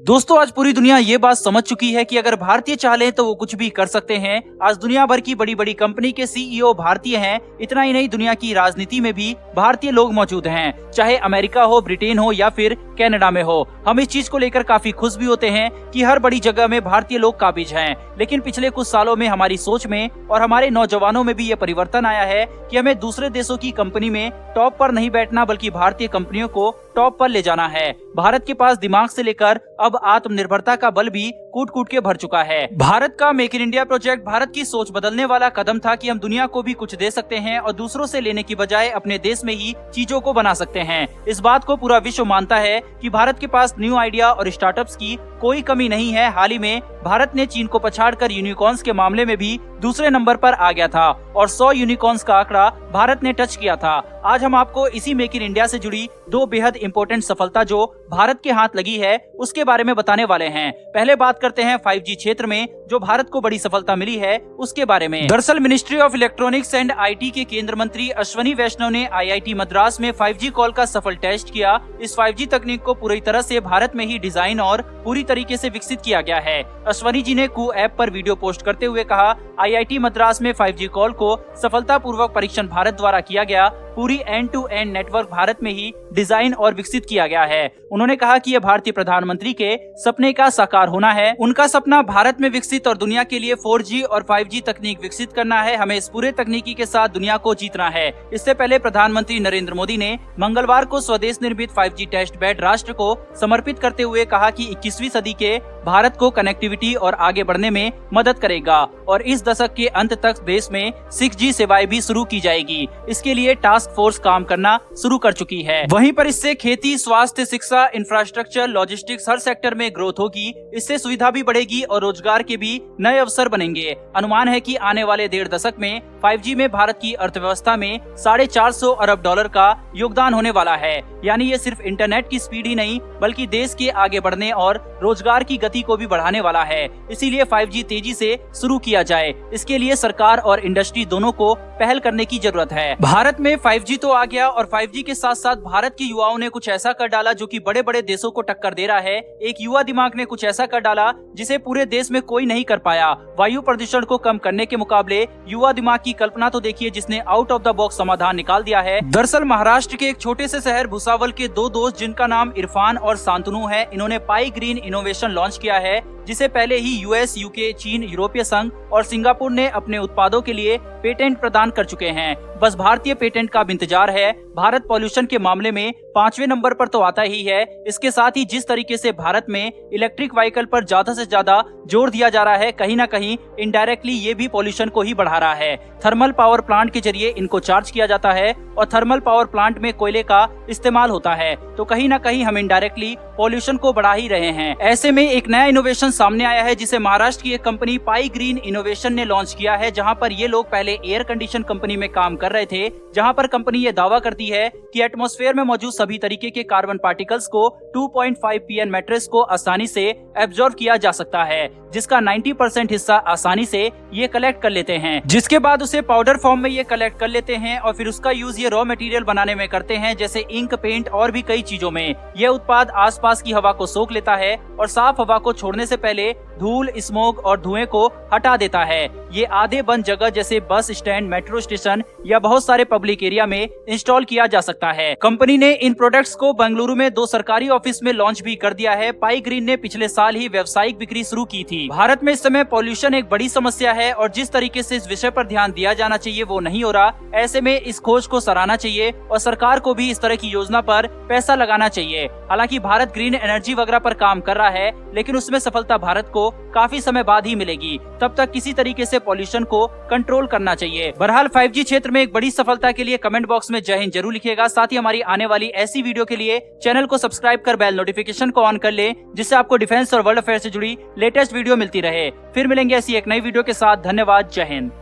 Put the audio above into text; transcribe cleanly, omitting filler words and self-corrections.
दोस्तों, आज पूरी दुनिया ये बात समझ चुकी है कि अगर भारतीय चाहे तो वो कुछ भी कर सकते हैं। आज दुनिया भर की बड़ी बड़ी कंपनी के सीईओ भारतीय हैं। इतना ही नहीं, दुनिया की राजनीति में भी भारतीय लोग मौजूद हैं, चाहे अमेरिका हो, ब्रिटेन हो या फिर कनाडा में हो। हम इस चीज को लेकर काफी खुश भी होते हैं कि हर बड़ी जगह में भारतीय लोग काबिज हैं। लेकिन पिछले कुछ सालों में हमारी सोच में और हमारे नौजवानों में भी ये परिवर्तन आया है कि हमें दूसरे देशों की कंपनी में टॉप पर नहीं बैठना, बल्कि भारतीय कंपनियों को टॉप पर ले जाना है। भारत के पास दिमाग से लेकर अब आत्मनिर्भरता का बल भी कूट कूट के भर चुका है। भारत का make in India project Bharat की सोच बदलने वाला कदम था कि हम दुनिया को भी कुछ दे सकते हैं और दूसरों से लेने की बजाय अपने देश में ही चीजों को बना सकते हैं। इस बात को पूरा विश्व मानता है कि भारत के पास न्यू आइडिया और स्टार्टअप्स की कोई कमी नहीं है। हाल ही में भारत ने चीन को पछाड़कर यूनिकॉर्न्स के मामले में भी दूसरे नंबर पर आ गया था और 100 यूनिकॉर्न्स का आंकड़ा भारत ने टच किया था। आज हम आपको इसी मेक इन इंडिया से जुड़ी दो बेहद इंपॉर्टेंट सफलता जो भारत के हाथ लगी है उसके बारे में बताने वाले हैं। पहले बात करते हैं 5G क्षेत्र में जो भारत को बड़ी सफलता मिली है उसके बारे में। दरअसल ministry of electronics and IT के केंद्रीय मंत्री अश्वनी वैष्णव ने आईआईटी मद्रास में 5G कॉल का सफल टेस्ट किया। इस 5G तकनीक को पूरी तरह से भारत में ही डिजाइन और पूरी तरीके से विकसित किया गया है। अश्वनी जी ने कू ऐप पर वीडियो पोस्ट करते हुए कहा, आईआईटी मद्रास में 5G कॉल को सफलतापूर्वक परीक्षण भारत द्वारा किया गया। पूरी end to end network Bharat में ही डिजाइन और विकसित किया गया है। उन्होंने कहा कि यह भारतीय प्रधानमंत्री के सपने का साकार होना है। उनका सपना भारत में विकसित और दुनिया के लिए 4G और 5G तकनीक विकसित करना है। हमें इस पूरे तकनीकी के साथ दुनिया को जीतना है। इससे पहले प्रधानमंत्री नरेंद्र मोदी ने मंगलवार को स्वदेश निर्मित 5G टेस्ट बेड राष्ट्र को समर्पित करते हुए कहा कि 21वीं सदी के भारत को कनेक्टिविटी और आगे बढ़ने में मदद करेगा और इस दशक के अंत तक देश में 6G सेवाएं भी शुरू की जाएगी। इसके लिए टास्क फोर्स काम करना शुरू कर चुकी है। वहीं पर इससे खेती, स्वास्थ्य, शिक्षा, इंफ्रास्ट्रक्चर, लॉजिस्टिक्स हर सेक्टर में ग्रोथ होगी। इससे सुविधा भी बढ़ेगी और रोजगार के भी नए अवसर बनेंगे। अनुमान है कि आने वाले 1.5 दशक में 5G में भारत की अर्थव्यवस्था में $450 अरब का योगदान होने वाला है। यानी ये सिर्फ इंटरनेट की स्पीड ही नहीं बल्कि देश के आगे बढ़ने और रोजगार की गति को भी बढ़ाने वाला है। इसीलिए 5G तेजी से शुरू किया जाए। इसके लिए सरकार और इंडस्ट्री दोनों को पहल करने की जरूरत है। भारत में 5G तो आ गया और 5G के साथ साथ भारत के युवाओं ने कुछ ऐसा कर डाला जो कि बड़े बड़े देशों को टक्कर दे रहा है। एक युवा दिमाग ने कुछ ऐसा कर डाला जिसे पूरे देश में कोई नहीं कर पाया। वायु प्रदूषण को कम करने के मुकाबले युवा दिमाग की कल्पना तो देखिए जिसने आउट ऑफ द बॉक्स समाधान निकाल दिया है। दरअसल महाराष्ट्र के एक छोटे से शहर भुसावल के दो दोस्त जिनका नाम इरफान और शांतनु है, इन्होंने पाई ग्रीन इनोवेशन लॉन्च किया है जिसे पहले ही यूएस, यूके, चीन, यूरोपीय संघ और सिंगापुर ने अपने उत्पादों के लिए पेटेंट प्रदान कर चुके हैं। बस भारतीय पेटेंट का इंतजार है। भारत पॉल्यूशन के मामले में 5वें नंबर पर तो आता ही है। इसके साथ ही जिस तरीके से भारत में इलेक्ट्रिक व्हीकल पर ज्यादा से ज्यादा जोर दिया जा रहा है, कहीं ना कहीं इनडायरेक्टली ये भी पॉल्यूशन को ही बढ़ा रहा है। थर्मल पावर प्लांट के जरिए इनको चार्ज किया जाता है और थर्मल पावर प्लांट में कोयले का इस्तेमाल होता है, तो कहीं ना कहीं हम इनडायरेक्टली पॉल्यूशन को बढ़ा ही रहे हैं। ऐसे में एक नया इनोवेशन सामने आया है जिसे महाराष्ट्र की एक कंपनी पाई ग्रीन इनोवेशन ने लॉन्च किया है, जहां पर ये लोग पहले एयर कंडीशन कंपनी में काम कर रहे थे, जहां पर कंपनी ये दावा करती है कि एटमॉस्फेयर में मौजूद सभी तरीके के कार्बन पार्टिकल्स को 2.5 pn मैट्रिक्स को आसानी से एब्जॉर्ब किया जा सकता है, जिसका 90% हिस्सा आसानी से ये कलेक्ट कर लेते हैं, जिसके बाद उसे पाउडर फॉर्म में ये कलेक्ट कर लेते हैं और फिर उसका यूज ये रॉ मटेरियल बनाने में करते हैं, जैसे इंक, पेंट और भी कई चीजों में। यह उत्पाद आसपास की हवा को सोख लेता है और साफ हवा को छोड़ने से पहले धूल, स्मोक और धुएं को हटा देता है। ये आधे बंद जगह जैसे बस स्टैंड, मेट्रो स्टेशन या बहुत सारे पब्लिक एरिया में इंस्टॉल किया जा सकता है। कंपनी ने इन प्रोडक्ट्स को बेंगलुरु में 2 सरकारी ऑफिस में लॉन्च भी कर दिया है। पाई ग्रीन ने पिछले साल ही व्यावसायिक बिक्री शुरू की थी। भारत में इस समय पॉल्यूशन एक बड़ी समस्या है और जिस तरीके से इस विषय पर ध्यान दिया जाना चाहिए वो नहीं हो रहा। ऐसे में इस खोज को सराहना चाहिए और सरकार को भी इस तरह की योजना पर पैसा लगाना चाहिए। हालांकि भारत ग्रीन एनर्जी वगैरह पर काम कर रहा है, लेकिन उसमें सफलता भारत को काफी समय बाद ही मिलेगी। तब तक किसी तरीके से पॉल्यूशन को कंट्रोल करना चाहिए। बहरहाल 5G क्षेत्र में एक बड़ी सफलता के लिए कमेंट बॉक्स में जय हिंद जरूर लिखिएगा। साथ ही हमारी आने वाली ऐसी वीडियो के लिए चैनल को सब्सक्राइब कर बेल नोटिफिकेशन को ऑन कर ले, जिससे आपको डिफेंस और वर्ल्ड अफेयर से जुड़ी लेटेस्ट वीडियो मिलती रहे। फिर मिलेंगे ऐसी एक नई वीडियो के साथ। धन्यवाद। जय हिंद।